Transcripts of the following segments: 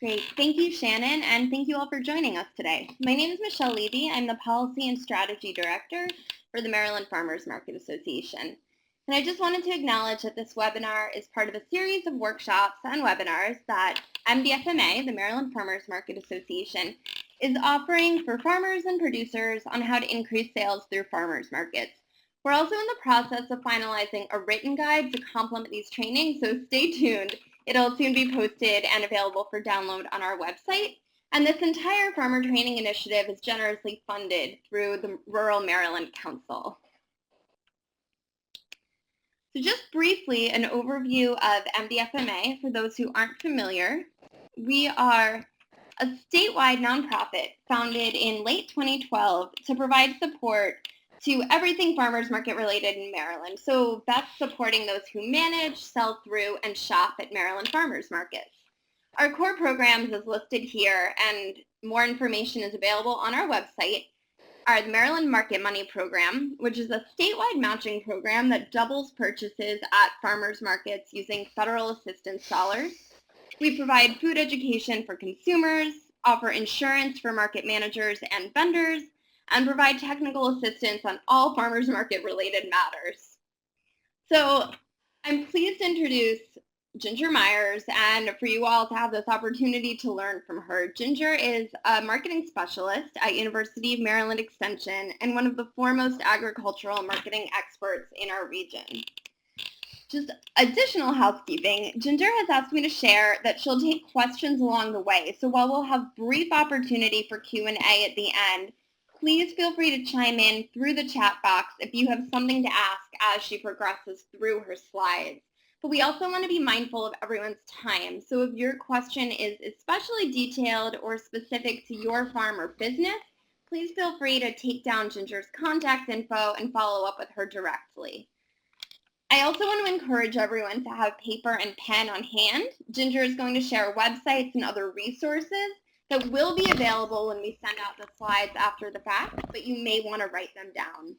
Great. Thank you, Shannon, and thank you all for joining us today. My name is Michelle Levy. I'm the Policy and Strategy Director for the Maryland Farmers Market Association. And I just wanted to acknowledge that this webinar is part of a series of workshops and webinars that MDFMA, the Maryland Farmers Market Association, is offering for farmers and producers on how to increase sales through farmers markets. We're also in the process of finalizing a written guide to complement these trainings, so stay tuned. It'll soon be posted and available for download on our website. And this entire farmer training initiative is generously funded through the Rural Maryland Council. So just briefly, an overview of MDFMA for those who aren't familiar. We are a statewide nonprofit founded in late 2012 to provide support to everything farmers market related in Maryland. So that's supporting those who manage, sell through, and shop at Maryland farmers markets. Our core programs is listed here, and more information is available on our website, are the Maryland Market Money Program, which is a statewide matching program that doubles purchases at farmers markets using federal assistance dollars. We provide food education for consumers, offer insurance for market managers and vendors, and provide technical assistance on all farmers market related matters. So I'm pleased to introduce Ginger Myers, and for you all to have this opportunity to learn from her. Ginger is a marketing specialist at University of Maryland Extension and one of the foremost agricultural marketing experts in our region. Just additional housekeeping, Ginger has asked me to share that she'll take questions along the way. So while we'll have brief opportunity for Q&A at the end, please feel free to chime in through the chat box if you have something to ask as she progresses through her slides. But we also want to be mindful of everyone's time. So if your question is especially detailed or specific to your farm or business, please feel free to take down Ginger's contact info and follow up with her directly. I also want to encourage everyone to have paper and pen on hand. Ginger is going to share websites and other resources that will be available when we send out the slides after the fact, but you may want to write them down.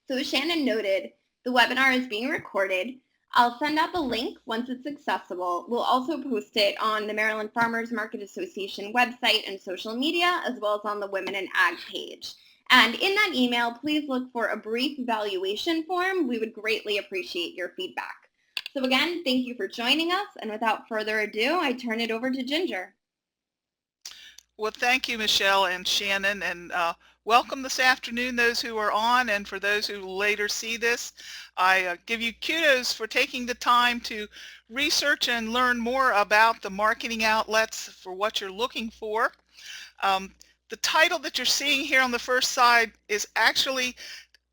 So as Shannon noted, the webinar is being recorded. I'll send out the link once it's accessible. We'll also post it on the Maryland Farmers Market Association website and social media, as well as on the Women in Ag page. And in that email, please look for a brief evaluation form. We would greatly appreciate your feedback. So again, thank you for joining us. And without further ado, I turn it over to Ginger. Well, thank you, Michelle and Shannon, and welcome this afternoon, those who are on, and for those who later see this. I give you kudos for taking the time to research and learn more about the marketing outlets for what you're looking for. The title that you're seeing here on the first side is actually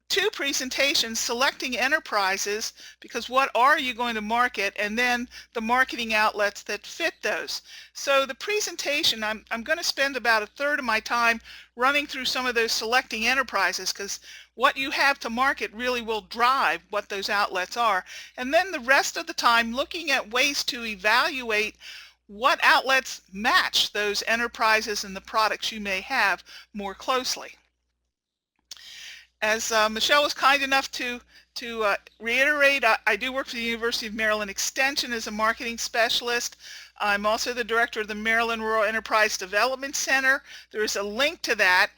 two presentations, selecting enterprises, because what are you going to market, and then the marketing outlets that fit those. So the presentation, I'm going to spend about a third of my time running through some of those selecting enterprises, because what you have to market really will drive what those outlets are. And then the rest of the time looking at ways to evaluate what outlets match those enterprises and the products you may have more closely. As Michelle was kind enough to reiterate, I do work for the University of Maryland Extension as a marketing specialist. I'm also the director of the Maryland Rural Enterprise Development Center. There is a link to that.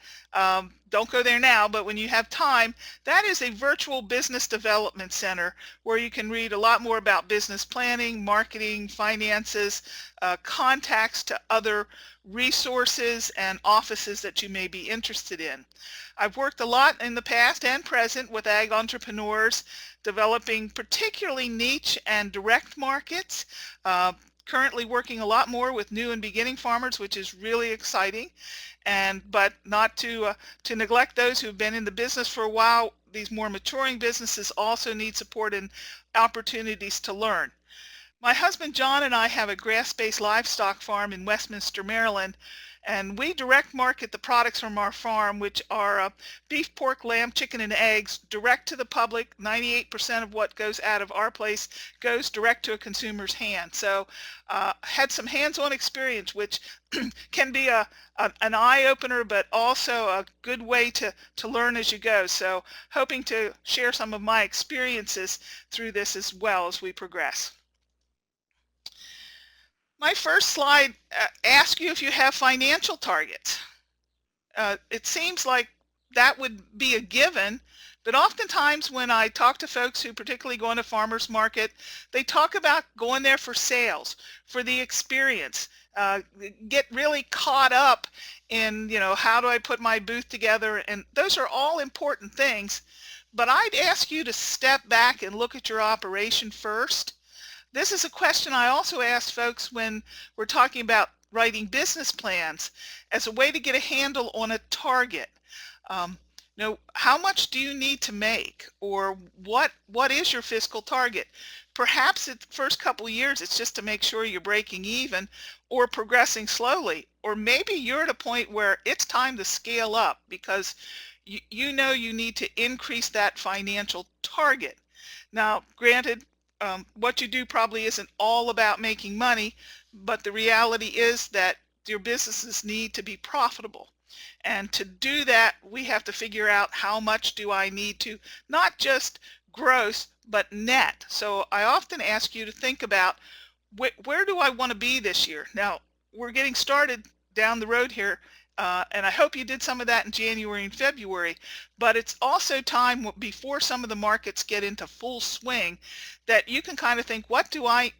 Don't go there now, but when you have time, that is a virtual business development center where you can read a lot more about business planning, marketing, finances, contacts to other resources and offices that you may be interested in. I've worked a lot in the past and present with ag entrepreneurs, developing particularly niche and direct markets. Currently working a lot more with new and beginning farmers, which is really exciting. But not to neglect those who've been in the business for a while. These more maturing businesses also need support and opportunities to learn. My husband John and I have a grass-based livestock farm in Westminster, Maryland, and we direct market the products from our farm, which are beef, pork, lamb, chicken, and eggs, direct to the public. 98% of what goes out of our place goes direct to a consumer's hand. So had some hands-on experience, which can be an eye-opener, but also a good way to learn as you go. So hoping to share some of my experiences through this as well as we progress. My first slide asks you if you have financial targets. It seems like that would be a given, but oftentimes when I talk to folks who particularly go into farmers market, they talk about going there for sales, for the experience, get really caught up in, how do I put my booth together? And those are all important things, but I'd ask you to step back and look at your operation first. This is a question I also ask folks when we're talking about writing business plans as a way to get a handle on a target. How much do you need to make, or what is your fiscal target? Perhaps the first couple of years it's just to make sure you're breaking even or progressing slowly, or maybe you're at a point where it's time to scale up because you need to increase that financial target. Now, granted, what you do probably isn't all about making money, but the reality is that your businesses need to be profitable. And to do that, we have to figure out how much do I need to, not just gross, but net. So I often ask you to think about where do I want to be this year? Now, we're getting started down the road here, and I hope you did some of that in January and February, but it's also time before some of the markets get into full swing that you can kind of think, what do I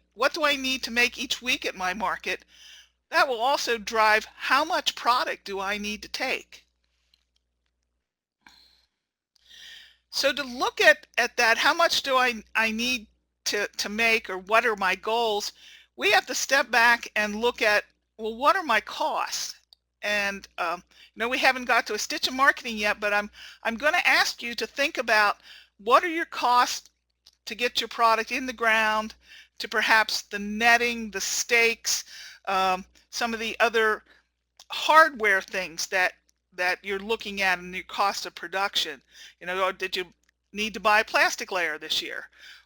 need to make each week at my market? That will also drive how much product do I need to take. So to look at that, how much do I need to make, or what are my goals, we have to step back and look at, well, what are my costs? And we haven't got to a stitch of marketing yet, but I'm going to ask you to think about what are your costs to get your product in the ground, to perhaps the netting, the stakes, some of the other hardware things that you're looking at in your cost of production. Or did you need to buy a plastic layer this year?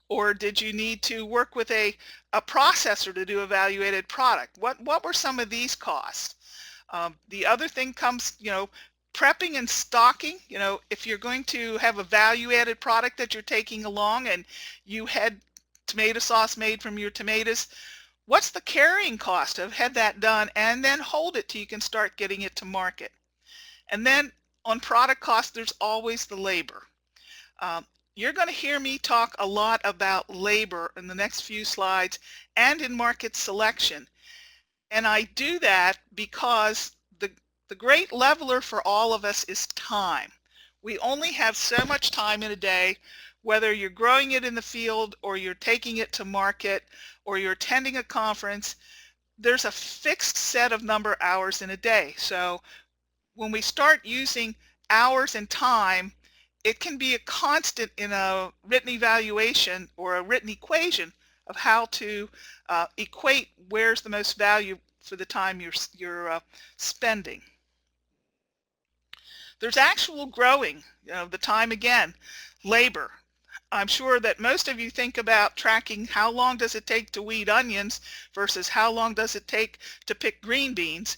Or did you need to work with a processor to do a value-added product? What were some of these costs? The other thing comes, prepping and stocking. If you're going to have a value-added product that you're taking along and you had tomato sauce made from your tomatoes, what's the carrying cost of had that done, and then hold it till you can start getting it to market? And then on product cost, there's always the labor. You're going to hear me talk a lot about labor in the next few slides and in market selection. And I do that because the great leveler for all of us is time. We only have so much time in a day, whether you're growing it in the field or you're taking it to market or you're attending a conference. There's a fixed set of number of hours in a day. So when we start using hours and time, it can be a constant in a written evaluation or a written equation of how to equate where's the most value for the time you're spending. There's actual growing, the time again, labor. I'm sure that most of you think about tracking how long does it take to weed onions versus how long does it take to pick green beans.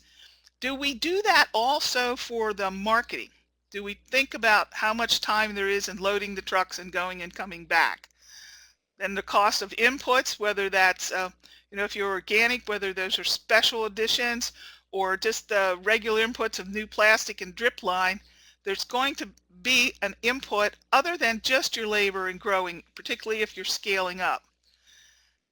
Do we do that also for the marketing? Do we think about how much time there is in loading the trucks and going and coming back? Then the cost of inputs, whether that's, if you're organic, whether those are special editions or just the regular inputs of new plastic and drip line, there's going to be an input other than just your labor and growing, particularly if you're scaling up.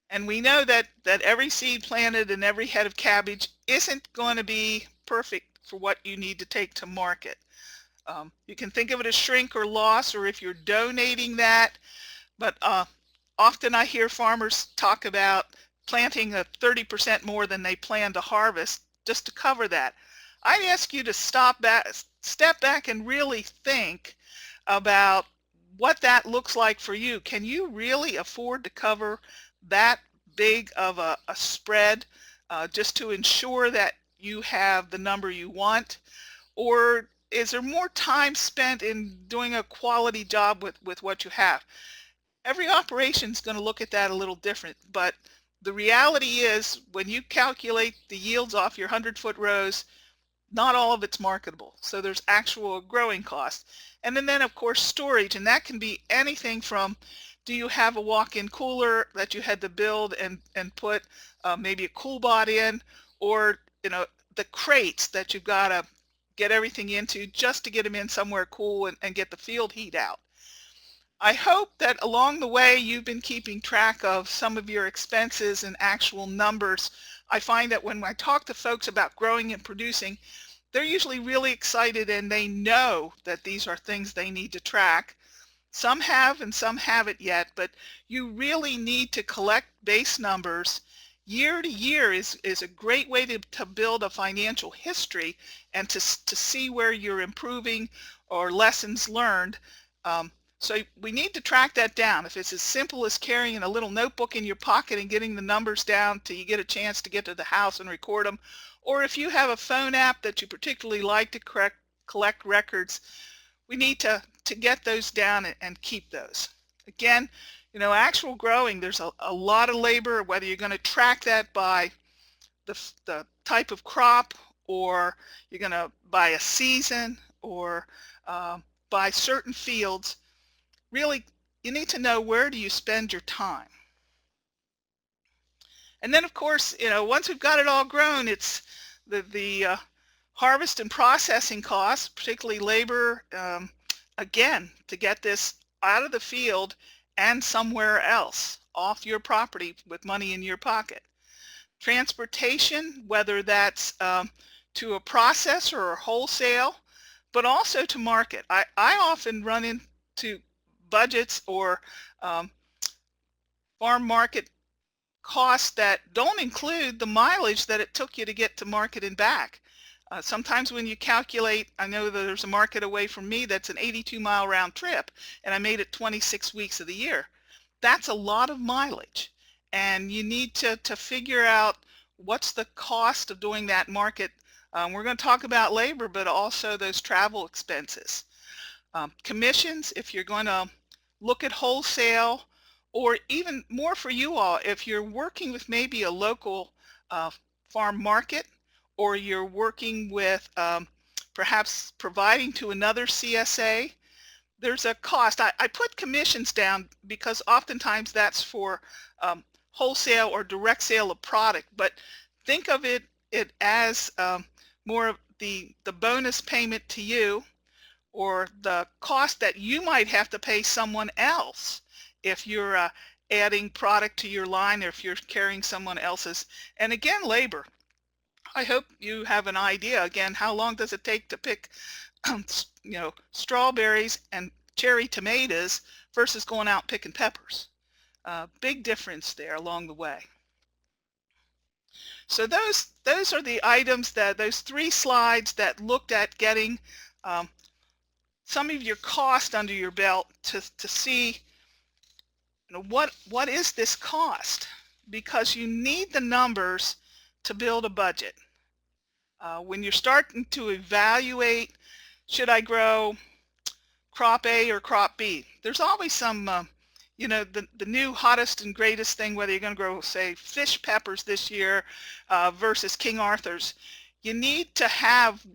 And we know that every seed planted and every head of cabbage isn't going to be perfect for what you need to take to market. You can think of it as shrink or loss, or if you're donating that, but often I hear farmers talk about planting 30% more than they plan to harvest just to cover that. I'd ask you to step back and really think about what that looks like for you. Can you really afford to cover that big of a spread just to ensure that you have the number you want? Or is there more time spent in doing a quality job with what you have? Every operation is going to look at that a little different, but the reality is when you calculate the yields off your 100-foot rows, not all of it's marketable. So there's actual growing cost. And then of course storage, and that can be anything from Do you have a walk-in cooler that you had to build and put maybe a cool bot in, or the crates that you've got to get everything into just to get them in somewhere cool and get the field heat out? I hope that along the way you've been keeping track of some of your expenses and actual numbers. I find that when I talk to folks about growing and producing, they're usually really excited and they know that these are things they need to track. Some have and some haven't yet, but you really need to collect base numbers. Year to year is a great way to build a financial history and to see where you're improving or lessons learned. So we need to track that down. If it's as simple as carrying a little notebook in your pocket and getting the numbers down till you get a chance to get to the house and record them, or if you have a phone app that you particularly like to collect records, we need to get those down and keep those. Again, actual growing, there's a lot of labor, whether you're going to track that by the type of crop, or you're going to buy a season, or buy certain fields. Really, you need to know where do you spend your time. And then, of course, once we've got it all grown, it's the harvest and processing costs, particularly labor, again, to get this out of the field and somewhere else off your property with money in your pocket. Transportation, whether that's to a processor or wholesale, but also to market. I often run into budgets or farm market costs that don't include the mileage that it took you to get to market and back. Sometimes when you calculate, I know that there's a market away from me that's an 82-mile round trip, and I made it 26 weeks of the year. That's a lot of mileage, and you need to figure out what's the cost of doing that market. We're going to talk about labor, but also those travel expenses. Commissions, if you're going to look at wholesale, or even more for you all, if you're working with maybe a local farm market, or you're working with perhaps providing to another CSA, there's a cost. I put commissions down because oftentimes that's for wholesale or direct sale of product, but think of it as more of the bonus payment to you, or the cost that you might have to pay someone else if you're adding product to your line, or if you're carrying someone else's. And again, labor. I hope you have an idea. Again, how long does it take to pick strawberries and cherry tomatoes versus going out picking peppers? Big difference there along the way. So those are the items, those 3 slides that looked at getting some of your cost under your belt to see what is this cost, because you need the numbers to build a budget. When you're starting to evaluate, should I grow crop A or crop B, there's always some the new hottest and greatest thing, whether you're going to grow, say, fish peppers this year versus King Arthur's. You need to have,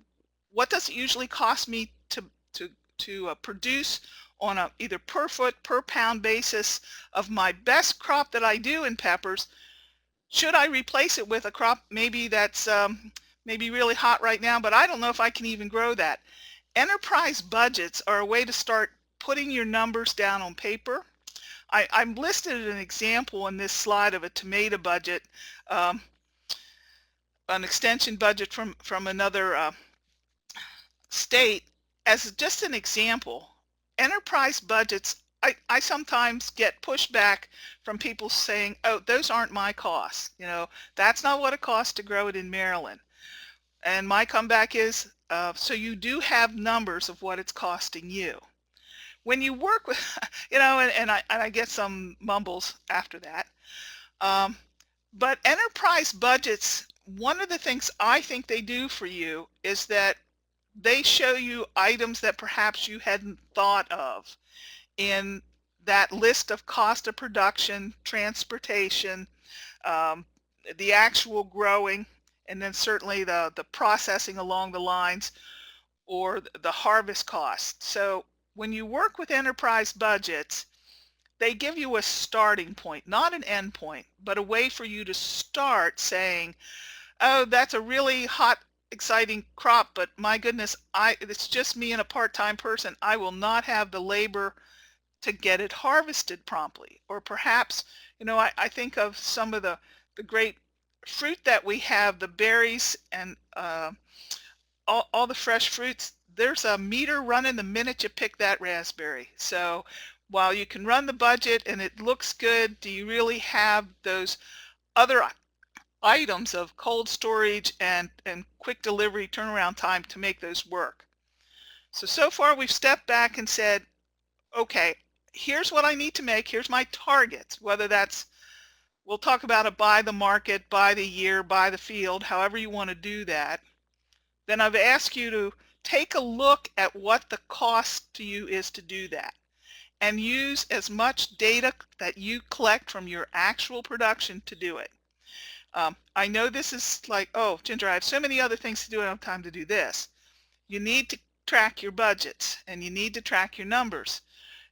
what does it usually cost me to produce on a either per foot, per pound basis of my best crop that I do in peppers? Should I replace it with a crop maybe that's maybe really hot right now, but I don't know if I can even grow that? Enterprise budgets are a way to start putting your numbers down on paper. I'm listed an example in this slide of a tomato budget, an extension budget from another state, as just an example. Enterprise budgets, I sometimes get pushback from people saying, oh, those aren't my costs. That's not what it costs to grow it in Maryland. And my comeback is, so you do have numbers of what it's costing you. When you work with, and I get some mumbles after that. But enterprise budgets, one of the things I think they do for you is that they show you items that perhaps you hadn't thought of in that list of cost of production, transportation, the actual growing, and then certainly the processing along the lines, or the harvest cost. So when you work with enterprise budgets, they give you a starting point, not an end point, but a way for you to start saying, oh, that's a really hot, exciting crop, but my goodness, it's just me and a part-time person. I will not have the labor to get it harvested promptly. Or perhaps, I think of some of the great fruit that we have, the berries and all the fresh fruits. There's a meter running the minute you pick that raspberry. So while you can run the budget and it looks good, do you really have those other items of cold storage and quick delivery turnaround time to make those work? So far we've stepped back and said, okay, here's what I need to make. Here's my targets, whether that's, we'll talk about it by the market, by the year, by the field, however you want to do that. Then I've asked you to take a look at what the cost to you is to do that, and use as much data that you collect from your actual production to do it. I know this is like, oh, Ginger, I have so many other things to do, I don't have time to do this. You need to track your budgets, and you need to track your numbers.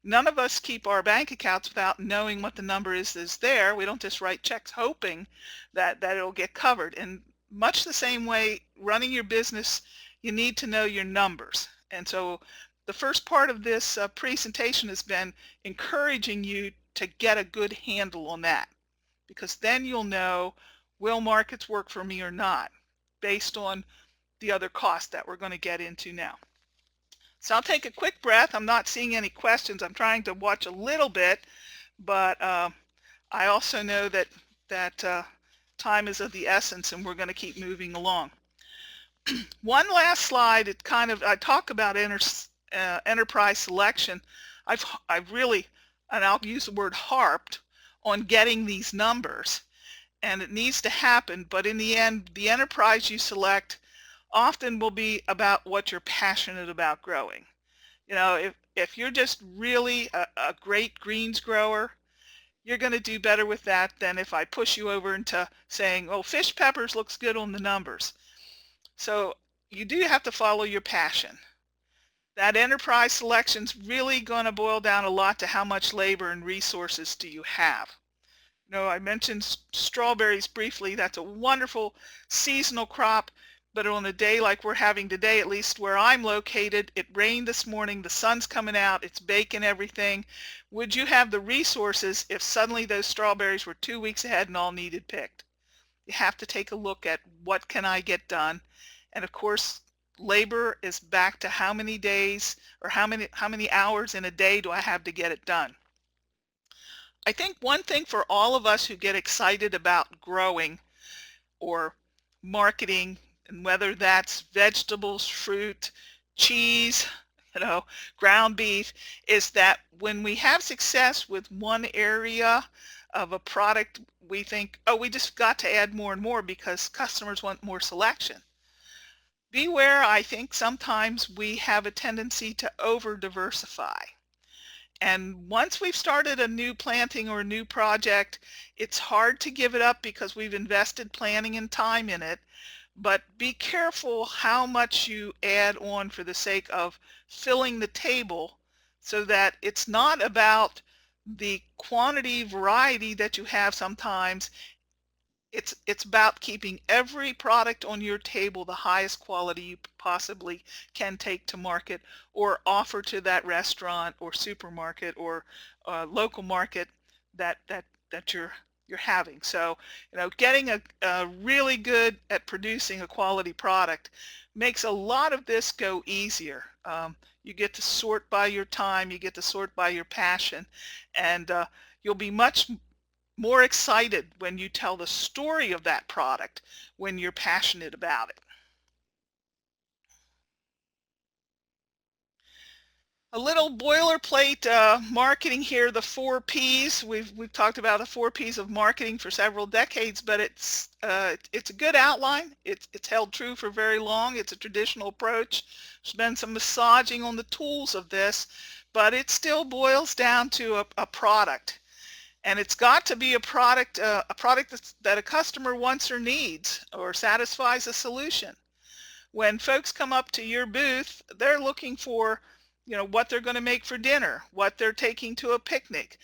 None of us keep our bank accounts without knowing what the number is that's there. We don't just write checks hoping that it'll get covered. And much the same way, running your business, you need to know your numbers. And so the first part of this presentation has been encouraging you to get a good handle on that, because then you'll know, will markets work for me or not, based on the other costs that we're going to get into now. So I'll take a quick breath. I'm not seeing any questions. I'm trying to watch a little bit, but I also know that time is of the essence, and we're going to keep moving along. One last slide. I talk about enterprise selection. I've really, and I'll use the word harped on getting these numbers, and it needs to happen. But in the end, the enterprise you select often will be about what you're passionate about growing. If you're just really a great greens grower, you're going to do better with that than if I push you over into saying, oh, fish peppers looks good on the numbers. So you do have to follow your passion. That enterprise selection's really going to boil down a lot to how much labor and resources do you have. I mentioned strawberries briefly. That's a wonderful seasonal crop, but on a day like we're having today, at least where I'm located, it rained this morning, the sun's coming out, it's baking everything. Would you have the resources if suddenly those strawberries were 2 weeks ahead and all needed picked? You have to take a look at what can I get done. And of course, labor is back to how many days or how many hours in a day do I have to get it done. I think one thing for all of us who get excited about growing or marketing, and whether that's vegetables, fruit, cheese, ground beef, is that when we have success with one area of a product, we think, oh, we just got to add more and more because customers want more selection. Beware, I think sometimes we have a tendency to over-diversify. And once we've started a new planting or a new project, it's hard to give it up because we've invested planning and time in it. But be careful how much you add on for the sake of filling the table, so that it's not about the quantity, variety that you have sometimes. It's about keeping every product on your table the highest quality you possibly can take to market or offer to that restaurant or supermarket or local market that you're having. So, getting a really good at producing a quality product makes a lot of this go easier. You get to sort by your time, you get to sort by your passion, and you'll be much more excited when you tell the story of that product when you're passionate about it. A little boilerplate marketing here, the 4 Ps. We've talked about the 4 Ps of marketing for several decades, but it's a good outline. It's held true for very long. It's a traditional approach. There's been some massaging on the tools of this, but it still boils down to a product. And it's got to be a product that a customer wants or needs or satisfies a solution. When folks come up to your booth, they're looking for what they're going to make for dinner, what they're taking to a picnic,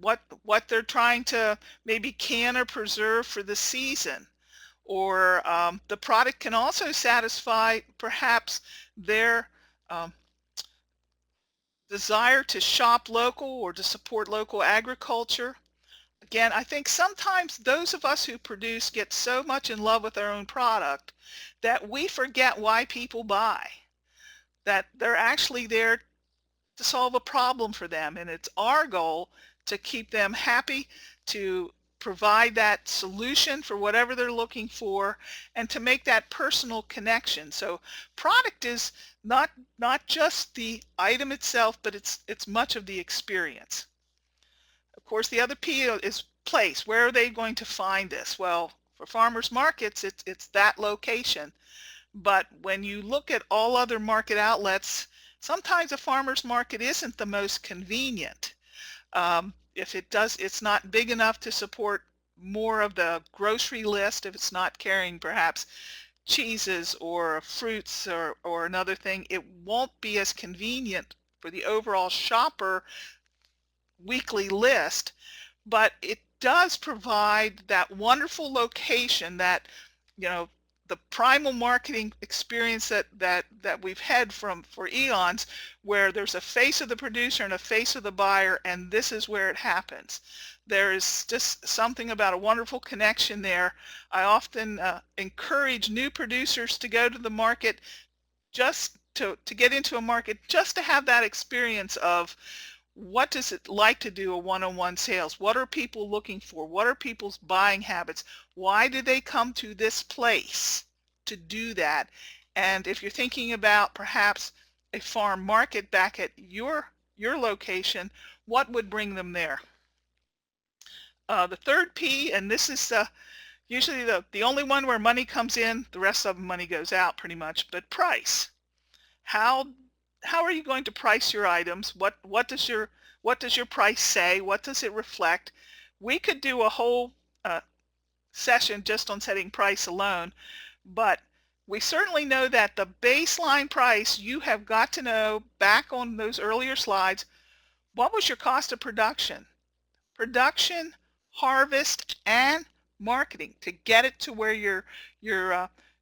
what they're trying to maybe can or preserve for the season. Or the product can also satisfy perhaps their um, desire to shop local or to support local agriculture. Again, I think sometimes those of us who produce get so much in love with our own product that we forget why people buy, that they're actually there to solve a problem for them. And it's our goal to keep them happy, to provide that solution for whatever they're looking for, and to make that personal connection. So product is not just the item itself, but it's much of the experience. Of course, the other P is place. Where are they going to find this? Well, for farmers markets, it's that location. But when you look at all other market outlets, sometimes a farmer's market isn't the most convenient. If it's not big enough to support more of the grocery list, if it's not carrying perhaps cheeses or fruits or another thing, it won't be as convenient for the overall shopper weekly list, but it does provide that wonderful location that, the primal marketing experience that we've had for eons, where there's a face of the producer and a face of the buyer, and this is where it happens. There is just something about a wonderful connection there. I often encourage new producers to go to the market, just to get into a market, just to have that experience of what does it like to do a one-on-one sales? What are people looking for? What are people's buying habits? Why do they come to this place to do that? And if you're thinking about perhaps a farm market back at your location, what would bring them there? The third P, and this is usually the only one where money comes in, the rest of the money goes out pretty much, but price. How are you going to price your items? What does your price say? What does it reflect? We could do a whole session just on setting price alone, but we certainly know that the baseline price, you have got to know, back on those earlier slides, what was your cost of production? Production, harvest, and marketing to get it to where you're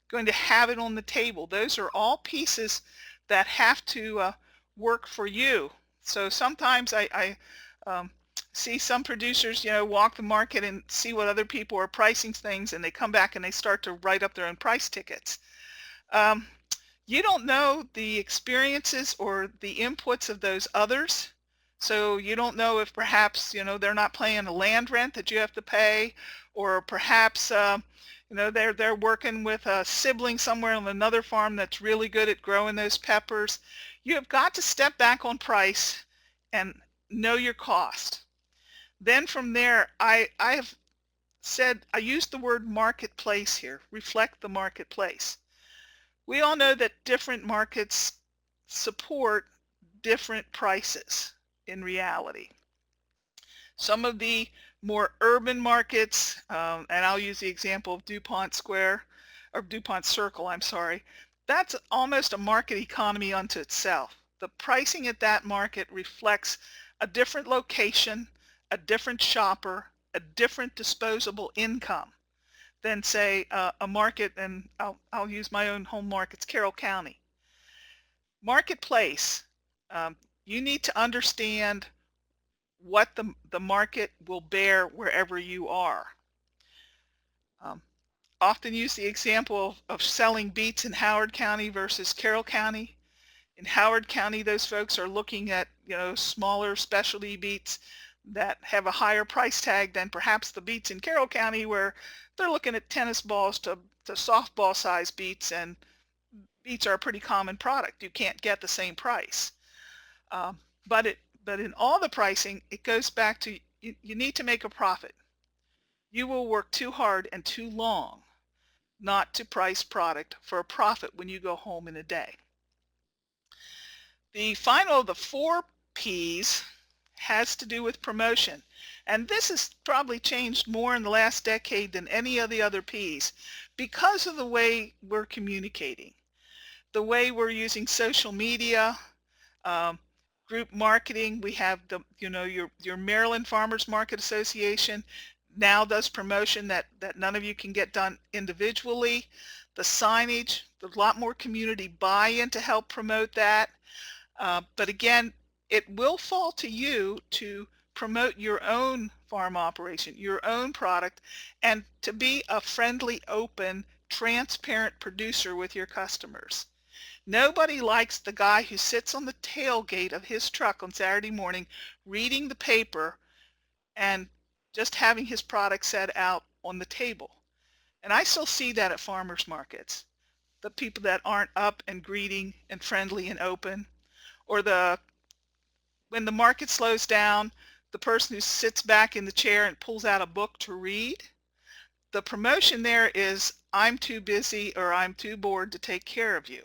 going to have it on the table. Those are all pieces that have to work for you. So sometimes I see some producers, walk the market and see what other people are pricing things, and they come back and they start to write up their own price tickets. You don't know the experiences or the inputs of those others. So you don't know if perhaps, they're not paying a land rent that you have to pay, or perhaps, they're working with a sibling somewhere on another farm that's really good at growing those peppers. You have got to step back on price and know your cost. Then from there, I have said, I used the word marketplace here, reflect the marketplace. We all know that different markets support different prices in reality. Some of the more urban markets, and I'll use the example of DuPont Square, or DuPont Circle, I'm sorry, that's almost a market economy unto itself. The pricing at that market reflects a different location, a different shopper, a different disposable income than, say, a market, and I'll use my own home markets, Carroll County. Marketplace, you need to understand what the market will bear wherever you are. Often use the example of selling beets in Howard County versus Carroll County. In Howard County, those folks are looking at, smaller specialty beets that have a higher price tag than perhaps the beets in Carroll County, where they're looking at tennis balls to softball size beets, and beets are a pretty common product. You can't get the same price. But in all the pricing, it goes back to you need to make a profit. You will work too hard and too long not to price product for a profit when you go home in a day. The final of the 4 P's has to do with promotion. And this has probably changed more in the last decade than any of the other P's because of the way we're communicating, the way we're using social media, Um, Group marketing, we have the, your Maryland Farmers Market Association now does promotion that none of you can get done individually. The signage, there's a lot more community buy-in to help promote that. But again, it will fall to you to promote your own farm operation, your own product, and to be a friendly, open, transparent producer with your customers. Nobody likes the guy who sits on the tailgate of his truck on Saturday morning reading the paper and just having his product set out on the table. And I still see that at farmers markets. The people that aren't up and greeting and friendly and open, or when the market slows down, the person who sits back in the chair and pulls out a book to read. The promotion there is, I'm too busy or I'm too bored to take care of you.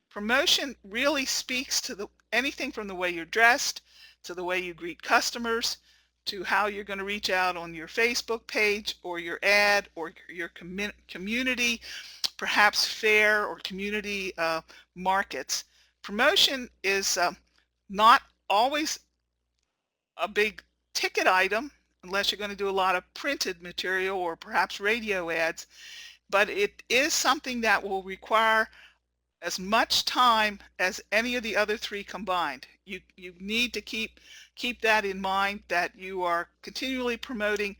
Promotion really speaks to anything from the way you're dressed, to the way you greet customers, to how you're going to reach out on your Facebook page or your ad or your community, perhaps fair or community markets. Promotion is not always a big ticket item unless you're going to do a lot of printed material or perhaps radio ads, but it is something that will require as much time as any of the other three combined. You need to keep that in mind, that you are continually promoting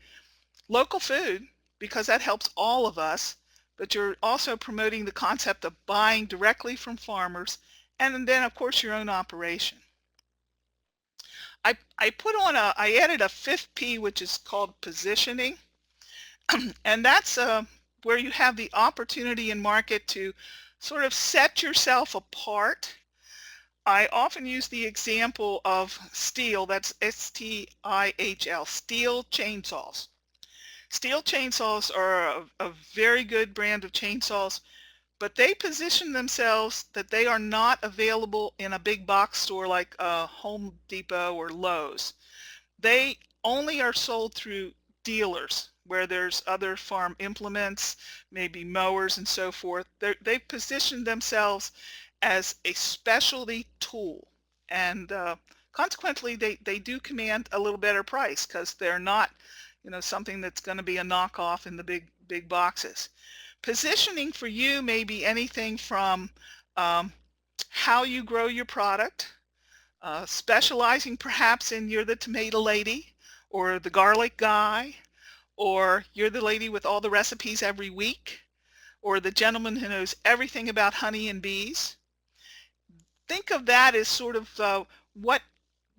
local food because that helps all of us, but you're also promoting the concept of buying directly from farmers, and then of course your own operation. I added a fifth P, which is called positioning, and that's where you have the opportunity in market to sort of set yourself apart. I often use the example of Stihl, that's S-T-I-H-L, Stihl chainsaws. Stihl chainsaws are a very good brand of chainsaws, but they position themselves that they are not available in a big box store like Home Depot or Lowe's. They only are sold through dealers where there's other farm implements, maybe mowers and so forth. They've positioned themselves as a specialty tool, and consequently they do command a little better price because they're not, something that's going to be a knockoff in the big boxes. Positioning for you may be anything from how you grow your product, specializing perhaps in you're the tomato lady or the garlic guy, or you're the lady with all the recipes every week, or the gentleman who knows everything about honey and bees. Think of that as sort of what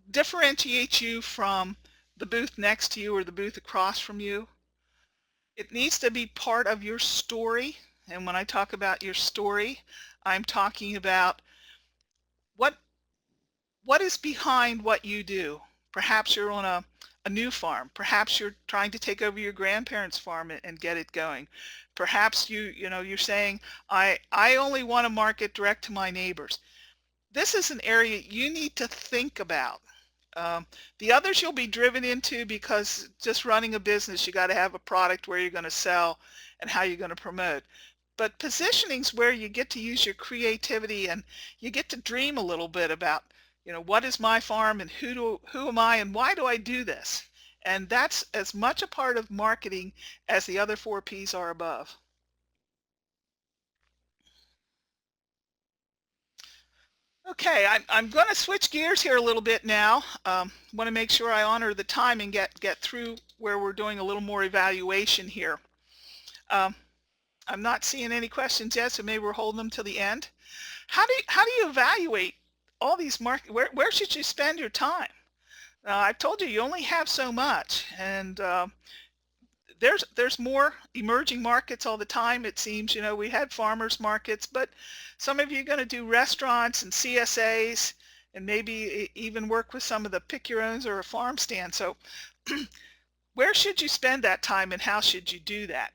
differentiates you from the booth next to you or the booth across from you. It needs to be part of your story, and when I talk about your story, I'm talking about what is behind what you do. Perhaps you're on a new farm. Perhaps you're trying to take over your grandparents' farm and get it going. Perhaps you're saying, I only want to market direct to my neighbors. This is an area you need to think about. The others you'll be driven into because just running a business, you got to have a product where you're going to sell and how you're going to promote. But positioning's where you get to use your creativity and you get to dream a little bit about, what is my farm and who am I and why do I do this? And that's as much a part of marketing as the other 4 P's are above. Okay, I'm going to switch gears here a little bit now. Want to make sure I honor the time and get through where we're doing a little more evaluation here. I'm not seeing any questions yet, so maybe we're holding them till the end. How do you evaluate all these markets? Where should you spend your time? I've told you you only have so much, and there's more emerging markets all the time, it seems. We had farmers markets, but some of you are going to do restaurants and CSAs and maybe even work with some of the pick your owns or a farm stand. So where should you spend that time and how should you do that?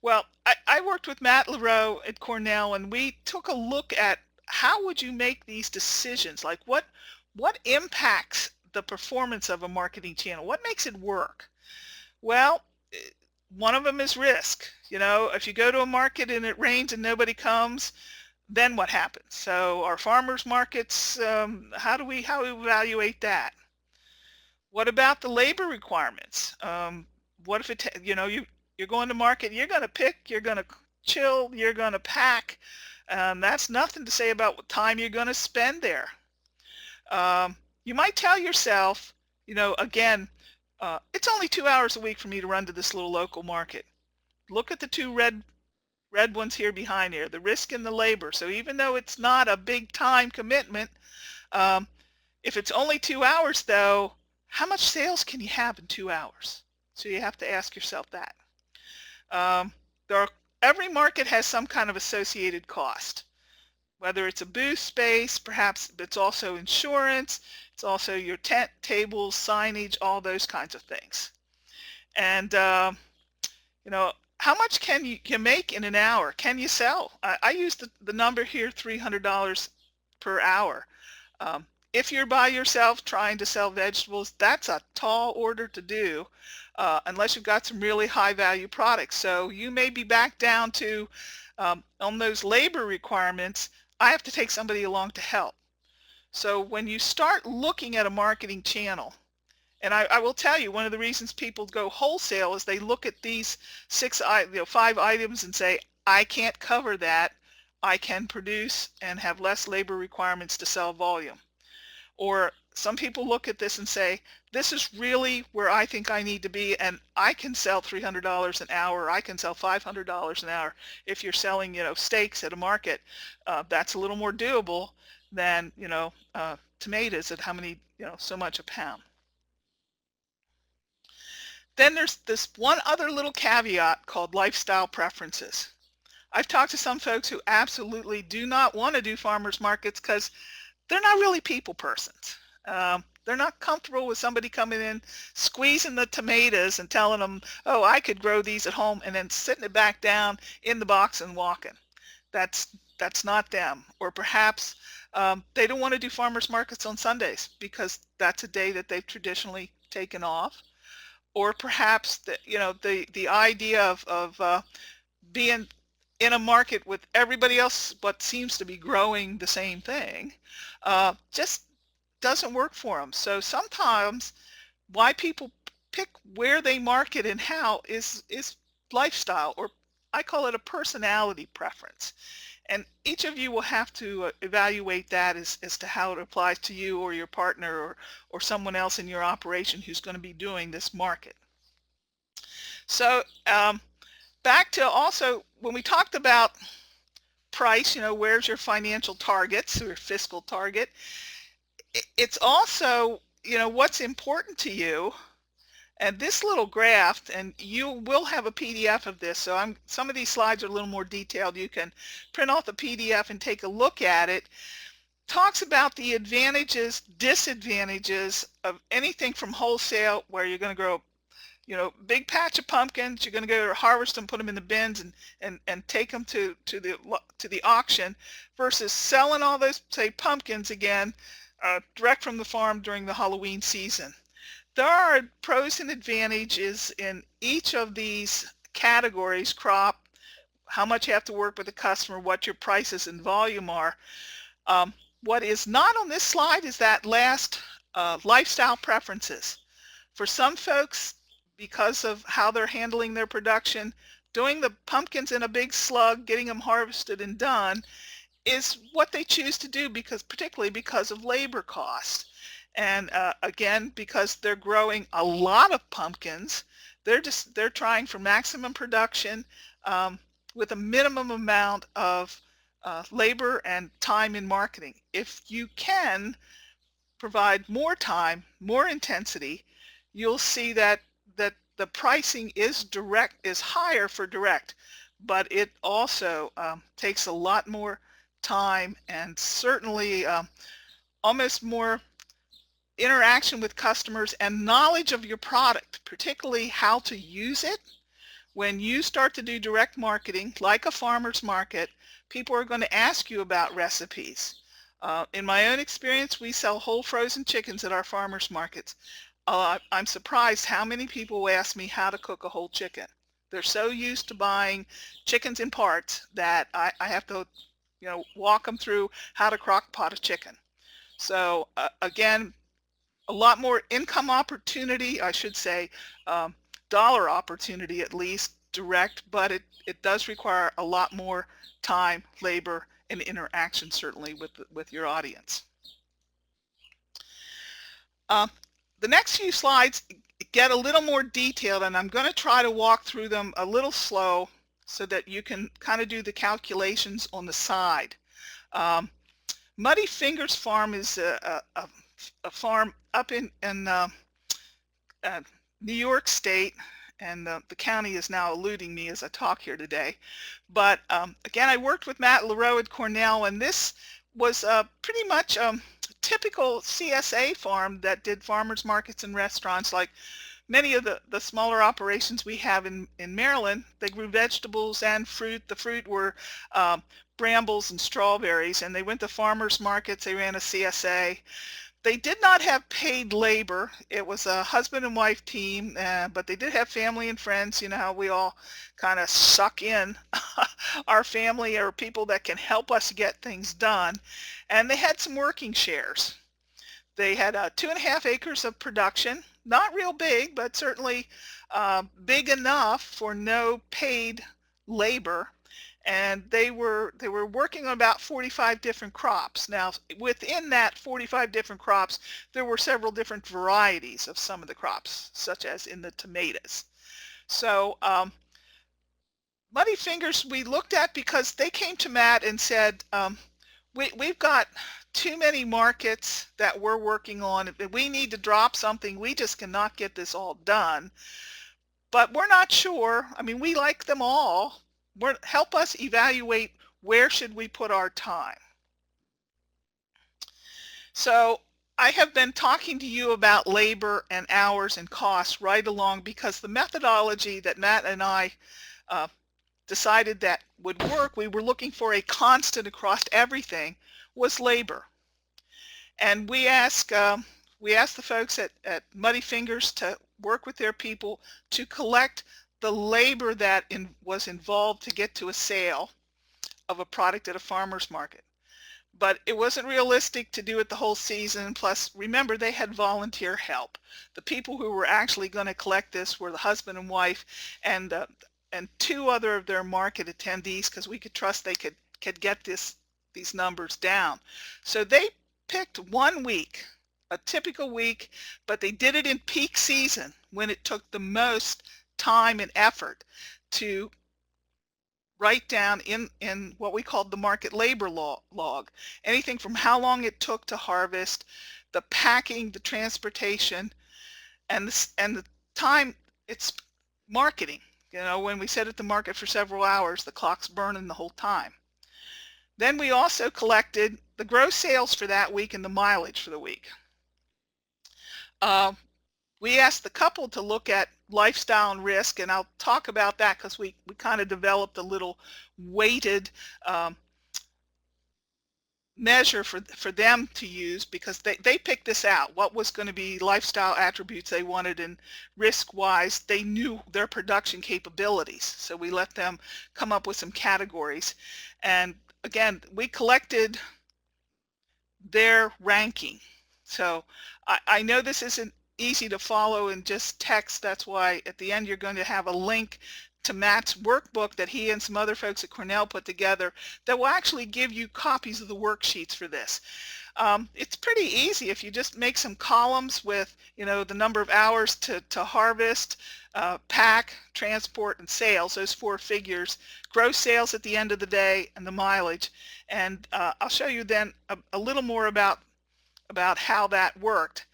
Well, I worked with Matt LaRoe at Cornell, and we took a look at how would you make these decisions? Like what impacts the performance of a marketing channel? What makes it work? Well, one of them is risk. If you go to a market and it rains and nobody comes, then what happens? So our farmers markets, how do we evaluate that? What about the labor requirements? What if you're going to market, you're going to pick, you're going to chill, you're going to pack. That's nothing to say about what time you're going to spend there. You might tell yourself, again, it's only 2 hours a week for me to run to this little local market. Look at the two red ones here behind here, the risk and the labor. So even though it's not a big time commitment, if it's only 2 hours though, how much sales can you have in 2 hours? So you have to ask yourself that. Every market has some kind of associated cost, whether it's a booth space, perhaps it's also insurance, it's also your tent, tables, signage, all those kinds of things. And how much can you make in an hour? Can you sell? I use the number here, $300 per hour. If you're by yourself trying to sell vegetables, that's a tall order to do, unless you've got some really high value products. So you may be back down to, on those labor requirements, I have to take somebody along to help. So when you start looking at a marketing channel, and I will tell you, one of the reasons people go wholesale is they look at these 5 items and say, I can't cover that. I can produce and have less labor requirements to sell volume. Or some people look at this and say, this is really where I think I need to be, and I can sell $300 an hour, or I can sell $500 an hour. If you're selling, steaks at a market, that's a little more doable than, tomatoes at so much a pound. Then there's this one other little caveat called lifestyle preferences. I've talked to some folks who absolutely do not want to do farmers markets because they're not really people persons. They're not comfortable with somebody coming in, squeezing the tomatoes and telling them, oh, I could grow these at home, and then sitting it back down in the box and walking. That's not them. Or perhaps they don't want to do farmers markets on Sundays because that's a day that they've traditionally taken off. Or perhaps the idea of being in a market with everybody else but seems to be growing the same thing just doesn't work for them. So sometimes why people pick where they market and how is lifestyle, or I call it a personality preference. And each of you will have to evaluate that as to how it applies to you or your partner or someone else in your operation who's going to be doing this market. So back to also when we talked about price, where's your financial targets or fiscal target? It's also, what's important to you. And this little graph, and you will have a PDF of this, so some of these slides are a little more detailed. You can print off the PDF and take a look at it. Talks about the advantages, disadvantages of anything from wholesale, where you're going to grow, big patch of pumpkins, you're going to go harvest them, put them in the bins, and take them to the auction, versus selling all those, say, pumpkins again, direct from the farm during the Halloween season. There are pros and advantages in each of these categories: crop, how much you have to work with the customer, what your prices and volume are. What is not on this slide is that last lifestyle preferences. For some folks, because of how they're handling their production, doing the pumpkins in a big slug, getting them harvested and done, is what they choose to do, particularly because of labor costs. And again, because they're growing a lot of pumpkins, they're trying for maximum production with a minimum amount of labor and time in marketing. If you can provide more time, more intensity, you'll see that the pricing is higher for direct, but it also takes a lot more time and certainly almost more interaction with customers and knowledge of your product, particularly how to use it. When you start to do direct marketing, like a farmer's market, people are going to ask you about recipes. In my own experience, we sell whole frozen chickens at our farmers markets. I'm surprised how many people ask me how to cook a whole chicken. They're so used to buying chickens in parts that I have to walk them through how to crock pot a chicken. So again, a lot more income opportunity, I should say, um, dollar opportunity at least, direct, but it does require a lot more time, labor, and interaction certainly with your audience. The next few slides get a little more detailed, and I'm going to try to walk through them a little slow so that you can kind of do the calculations on the side. Muddy Fingers Farm is a farm up in New York State, and the county is now eluding me as I talk here today. But again, I worked with Matt LaRoe at Cornell, and this was pretty much typical CSA farm that did farmers markets and restaurants like many of the smaller operations we have in Maryland. They grew vegetables and fruit. The fruit were brambles and strawberries, and they went to farmers markets. They ran a CSA. They did not have paid labor. It was a husband and wife team, but they did have family and friends. You know how we all kind of suck in our family or people that can help us get things done. And they had some working shares. They had 2.5 acres of production, not real big, but certainly big enough for no paid labor. And they were working on about 45 different crops. Now, within that 45 different crops, there were several different varieties of some of the crops, such as in the tomatoes. So Muddy Fingers we looked at because they came to Matt and said, we've got too many markets that we're working on. We need to drop something. We just cannot get this all done. But we're not sure. I mean, we like them all. Help us evaluate where should we put our time. So I have been talking to you about labor and hours and costs right along because the methodology that Matt and I decided that would work, we were looking for a constant across everything, was labor. And we asked the folks at Muddy Fingers to work with their people to collect the labor that was involved to get to a sale of a product at a farmer's market. But it wasn't realistic to do it the whole season. Plus, remember, they had volunteer help. The people who were actually going to collect this were the husband and wife and 2 other of their market attendees, because we could trust they could get these numbers down. So they picked 1 week, a typical week, but they did it in peak season when it took the most time and effort to write down in what we called the market labor log, anything from how long it took to harvest, the packing, the transportation, and the time it's marketing. You know, when we sit at the market for several hours, the clock's burning the whole time. Then we also collected the gross sales for that week and the mileage for the week. We asked the couple to look at lifestyle and risk, and I'll talk about that because we kind of developed a little weighted measure for them to use, because they picked this out, what was going to be lifestyle attributes they wanted, and risk-wise, they knew their production capabilities. So we let them come up with some categories. And again, we collected their ranking. So I know this isn't easy to follow in just text. That's why at the end you're going to have a link to Matt's workbook that he and some other folks at Cornell put together that will actually give you copies of the worksheets for this. It's pretty easy if you just make some columns with, you know, the number of hours to harvest, pack, transport, and sales, those 4 figures, gross sales at the end of the day, and the mileage. And I'll show you then a little more about how that worked.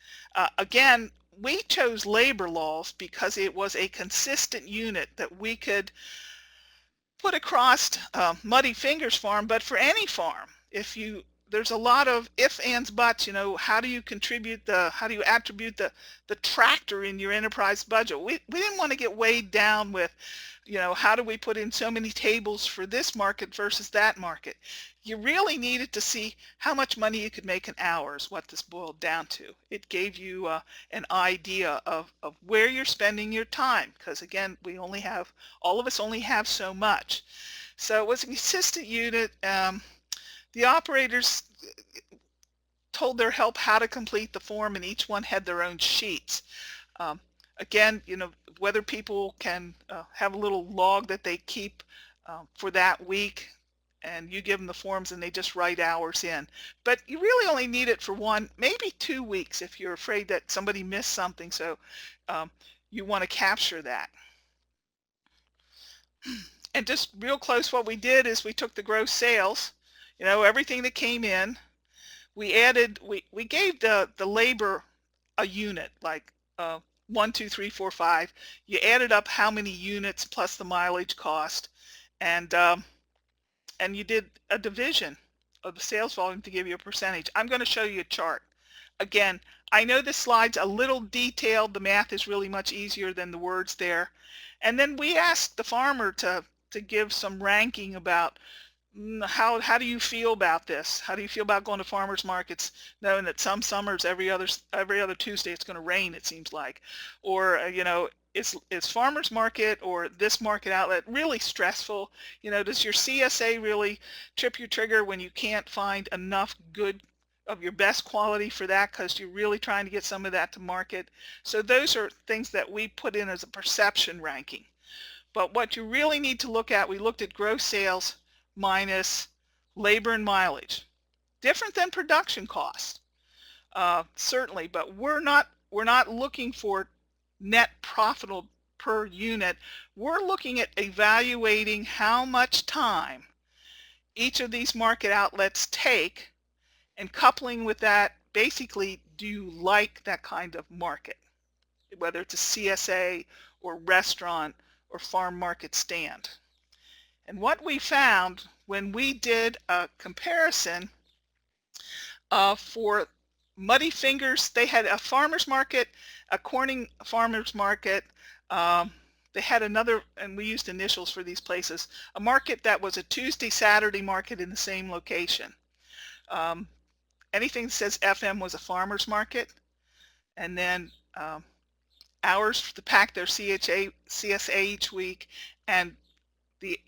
Again, we chose labor laws because it was a consistent unit that we could put across Muddy Fingers Farm, but for any farm. There's a lot of if, ands, buts, you know, how do you attribute the tractor in your enterprise budget? We didn't want to get weighed down with, you know, how do we put in so many tables for this market versus that market? You really needed to see how much money you could make in hours, what this boiled down to. It gave you an idea of where you're spending your time, because again, all of us only have so much. So it was a consistent unit. the operators told their help how to complete the form, and each one had their own sheets. Um, Again, whether people can have a little log that they keep for that week, and you give them the forms and they just write hours in. But you really only need it for 1, maybe 2 weeks if you're afraid that somebody missed something, so you want to capture that. And just real close, what we did is we took the gross sales, everything that came in. We gave the labor a unit, like 1, 2, 3, 4, 5. You added up how many units plus the mileage cost, and you did a division of the sales volume to give you a percentage. I'm going to show you a chart. Again, I know this slide's a little detailed. The math is really much easier than the words there. And then we asked the farmer to give some ranking about how do you feel about this? How do you feel about going to farmers markets, knowing that some summers every other Tuesday it's going to rain, it seems like, or is farmers market or this market outlet really stressful? Does your CSA really trip your trigger when you can't find enough good of your best quality for that because you're really trying to get some of that to market? So those are things that we put in as a perception ranking. But what you really need to look at, we looked at gross sales minus labor and mileage. Different than production cost, certainly, but we're not looking for net profitable per unit. We're looking at evaluating how much time each of these market outlets take, and coupling with that, basically, do you like that kind of market, whether it's a CSA or restaurant or farm market stand. And what we found when we did a comparison for Muddy Fingers, they had a farmer's market, a Corning farmer's market. They had another, and we used initials for these places, a market that was a Tuesday, Saturday market in the same location. Anything that says FM was a farmer's market. And then hours to pack their CSA each week, and the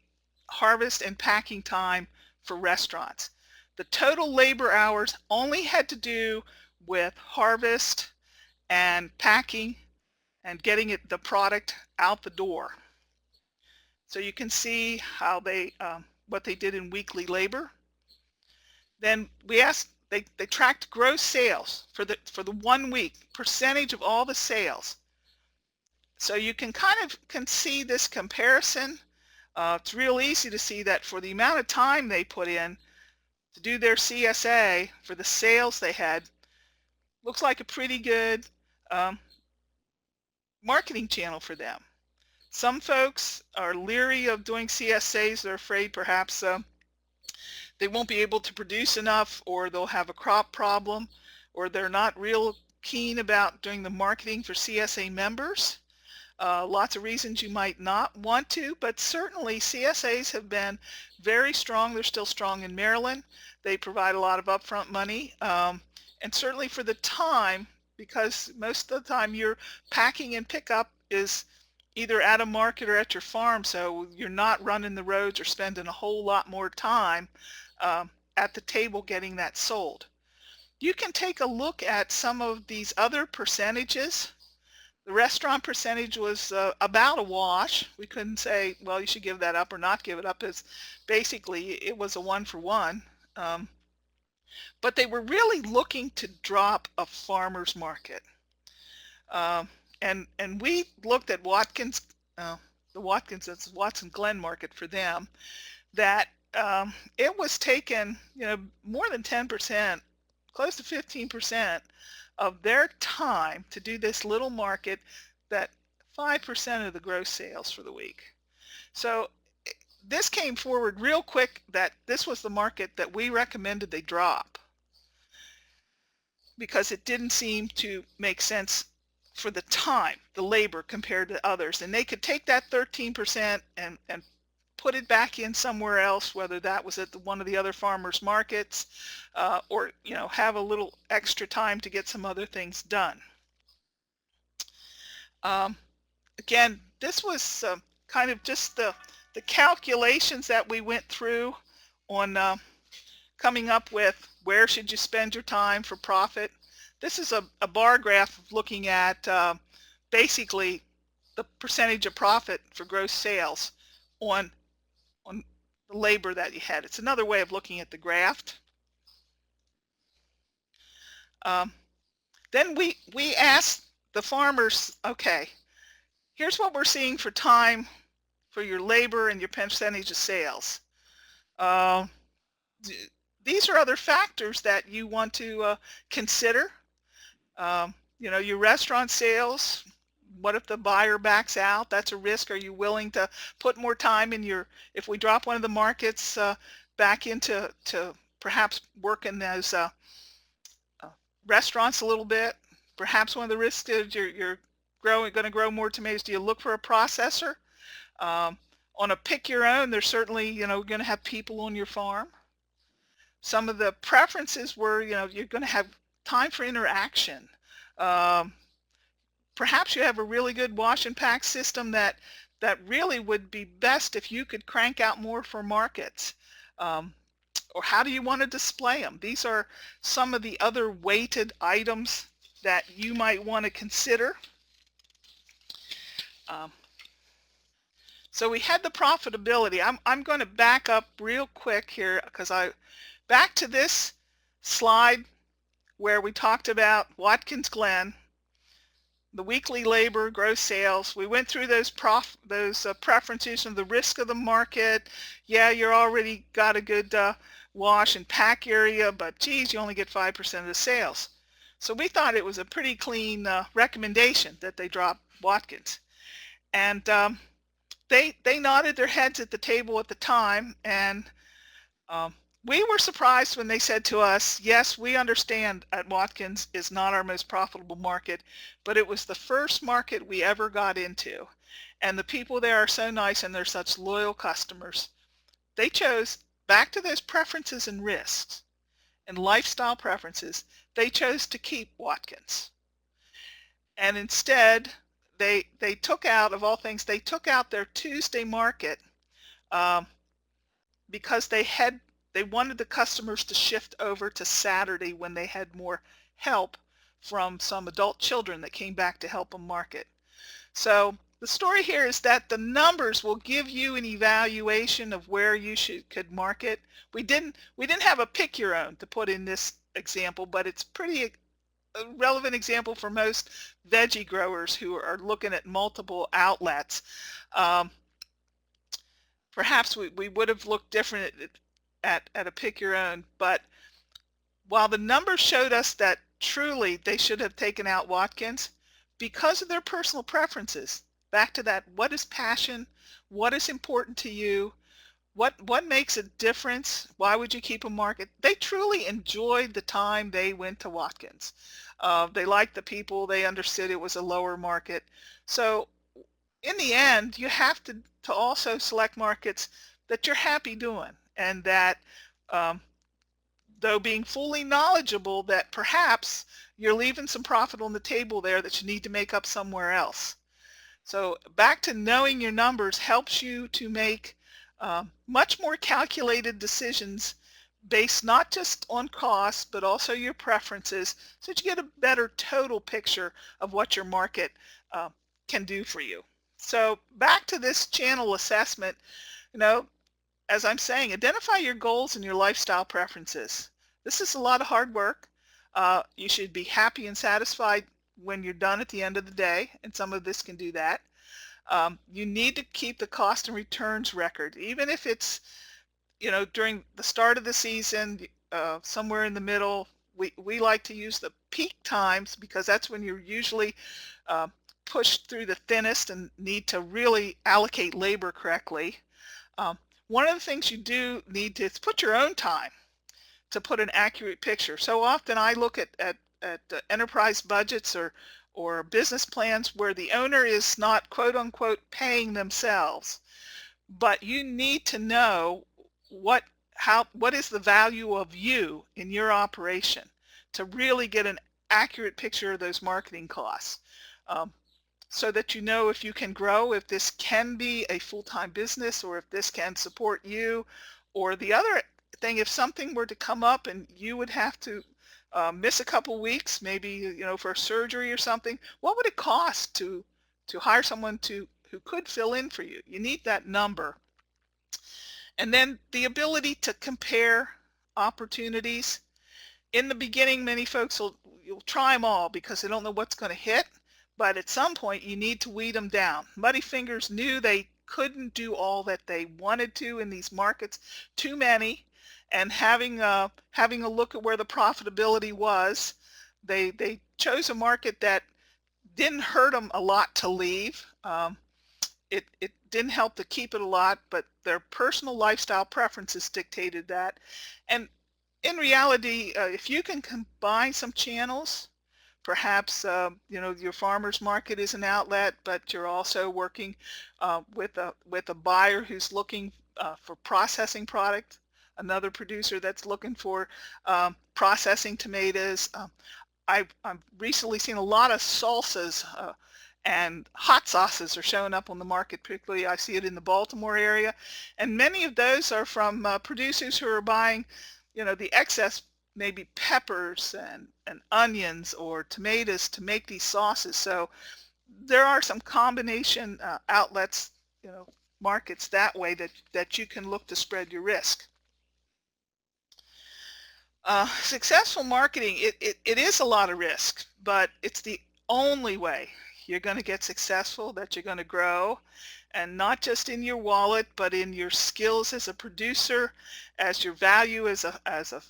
harvest and packing time for restaurants. The total labor hours only had to do with harvest and packing and getting the product out the door. So you can see how they what they did in weekly labor. Then we asked, they tracked gross sales for the 1 week, percentage of all the sales. So you can see this comparison. It's real easy to see that for the amount of time they put in to do their CSA, for the sales they had, looks like a pretty good marketing channel for them. Some folks are leery of doing CSAs. They're afraid perhaps they won't be able to produce enough, or they'll have a crop problem, or they're not real keen about doing the marketing for CSA members. Lots of reasons you might not want to, but certainly CSAs have been very strong. They're still strong in Maryland. They provide a lot of upfront money, and certainly for the time, because most of the time your packing and pickup is either at a market or at your farm, so you're not running the roads or spending a whole lot more time at the table getting that sold. You can take a look at some of these other percentages. The restaurant percentage was about a wash. We couldn't say, well, you should give that up or not give it up. It's basically, it was a 1-for-1. But they were really looking to drop a farmer's market. And we looked at Watkins, the Watson Glen market for them, that it was taken, more than 10%, close to 15% of their time to do this little market, that 5% of the gross sales for the week. So this came forward real quick that this was the market that we recommended they drop, because it didn't seem to make sense for the time, the labor, compared to others. And they could take that 13% and put it back in somewhere else, whether that was at one of the other farmers markets, or have a little extra time to get some other things done. Again, this was kind of just the calculations that we went through on coming up with where should you spend your time for profit. This is a bar graph looking at basically the percentage of profit for gross sales on the labor that you had. It's another way of looking at the graph. Then we asked the farmers, okay, here's what we're seeing for time for your labor and your percentage of sales. These are other factors that you want to consider. Your restaurant sales, what if the buyer backs out? That's a risk. Are you willing to put more time in if we drop one of the markets back into perhaps work in those restaurants a little bit? Perhaps one of the risks is you're going to grow more tomatoes. Do you look for a processor? On a pick your own, there's certainly, going to have people on your farm. Some of the preferences were, you're going to have time for interaction. Perhaps you have a really good wash and pack system that really would be best if you could crank out more for markets. Or how do you want to display them? These are some of the other weighted items that you might want to consider. So we had the profitability. I'm going to back up real quick here because back to this slide where we talked about Watkins Glen, the weekly labor, gross sales. We went through those preferences and the risk of the market. Yeah, you're already got a good wash and pack area, but geez, you only get 5% of the sales. So we thought it was a pretty clean recommendation that they drop Watkins. And they nodded their heads at the table at the time, and we were surprised when they said to us, yes, we understand at Watkins is not our most profitable market, but it was the first market we ever got into. And the people there are so nice and they're such loyal customers. They chose, back to those preferences and risks and lifestyle preferences, they chose to keep Watkins. And instead, they took out, of all things, they took out their Tuesday market because they wanted the customers to shift over to Saturday when they had more help from some adult children that came back to help them market. So the story here is that the numbers will give you an evaluation of where you could market. We didn't have a pick your own to put in this example, but it's pretty a relevant example for most veggie growers who are looking at multiple outlets. Perhaps we would have looked different at a pick your own, but while the numbers showed us that truly they should have taken out Watkins, because of their personal preferences, back to that, what is passion, what is important to you, what makes a difference, why would you keep a market? They truly enjoyed the time they went to Watkins. They liked the people, they understood it was a lower market. So in the end, you have to also select markets that you're happy doing, and that though being fully knowledgeable that perhaps you're leaving some profit on the table there that you need to make up somewhere else. So back to knowing your numbers helps you to make much more calculated decisions based not just on cost but also your preferences, so that you get a better total picture of what your market can do for you. So back to this channel assessment, as I'm saying, identify your goals and your lifestyle preferences. This is a lot of hard work. You should be happy and satisfied when you're done at the end of the day, and some of this can do that. You need to keep the cost and returns record, even if it's, during the start of the season, somewhere in the middle. We like to use the peak times because that's when you're usually pushed through the thinnest and need to really allocate labor correctly. One of the things you do need to is put your own time to put an accurate picture. So often I look at enterprise budgets or business plans where the owner is not quote unquote paying themselves, but you need to know what is the value of you in your operation to really get an accurate picture of those marketing costs. So that you know if you can grow, if this can be a full-time business, or if this can support you. Or the other thing, if something were to come up and you would have to miss a couple weeks, maybe for surgery or something, what would it cost to hire someone who could fill in for you? You need that number. And then the ability to compare opportunities. In the beginning, many folks you'll try them all because they don't know what's going to hit, but at some point you need to weed them down. Muddy Fingers knew they couldn't do all that they wanted to in these markets, too many, and having a look at where the profitability was, they chose a market that didn't hurt them a lot to leave. It didn't help to keep it a lot, but their personal lifestyle preferences dictated that. And in reality, if you can combine some channels, perhaps your farmer's market is an outlet, but you're also working with a buyer who's looking for processing product, another producer that's looking for processing tomatoes. I've recently seen a lot of salsas and hot sauces are showing up on the market. Particularly, I see it in the Baltimore area, and many of those are from producers who are buying, the excess, maybe peppers and onions or tomatoes to make these sauces. So there are some combination outlets, markets that way that you can look to spread your risk. Successful marketing, it is a lot of risk, but it's the only way you're going to get successful, that you're going to grow, and not just in your wallet, but in your skills as a producer, as your value as a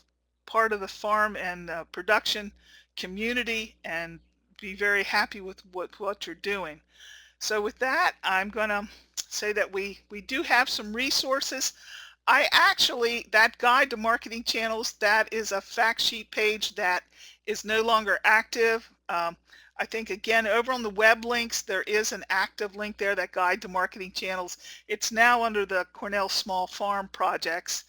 part of the farm and production community, and be very happy with what you're doing. So with that, I'm going to say that we do have some resources. That guide to marketing channels, that is a fact sheet page that is no longer active. I think, again, over on the web links, there is an active link there, that guide to marketing channels. It's now under the Cornell Small Farm Projects.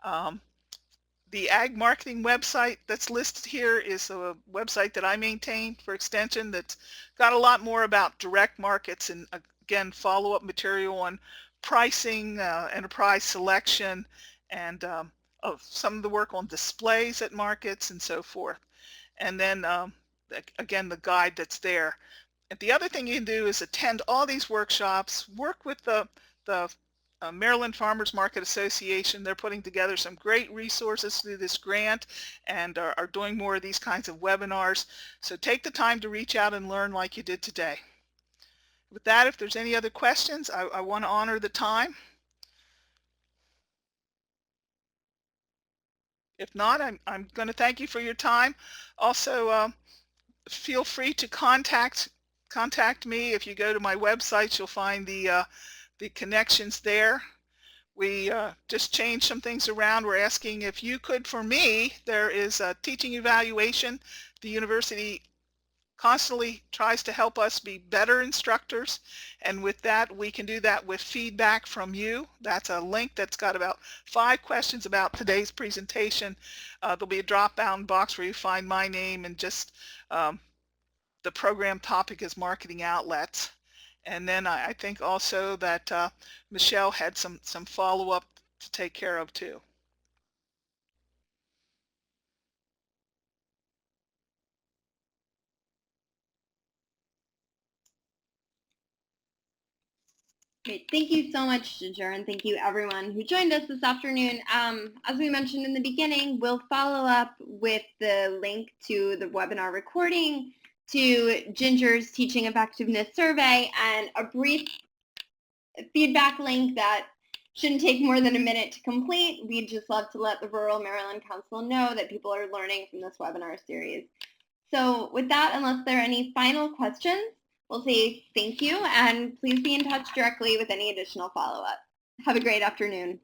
The ag marketing website that's listed here is a website that I maintain for Extension that's got a lot more about direct markets and, again, follow-up material on pricing, enterprise selection, and some of the work on displays at markets and so forth. And then, again, the guide that's there. And the other thing you can do is attend all these workshops, work with the Maryland Farmers Market Association. They're putting together some great resources through this grant and are doing more of these kinds of webinars. So take the time to reach out and learn like you did today. With that, if there's any other questions, I want to honor the time. If not, I'm going to thank you for your time. Also, feel free to contact me. If you go to my website, you'll find the connections there. We just changed some things around. We're asking if you could, for me, there is a teaching evaluation. The university constantly tries to help us be better instructors, and with that, we can do that with feedback from you. That's a link that's got about 5 questions about today's presentation. There'll be a drop-down box where you find my name, and just the program topic is marketing outlets. And then I think also that Michelle had some follow-up to take care of too. Great. Thank you so much, Ginger, and thank you everyone who joined us this afternoon. As we mentioned in the beginning, we'll follow up with the link to the webinar recording, to Ginger's Teaching Effectiveness Survey, and a brief feedback link that shouldn't take more than a minute to complete. We'd just love to let the Rural Maryland Council know that people are learning from this webinar series. So with that, unless there are any final questions, we'll say thank you, and please be in touch directly with any additional follow-up. Have a great afternoon.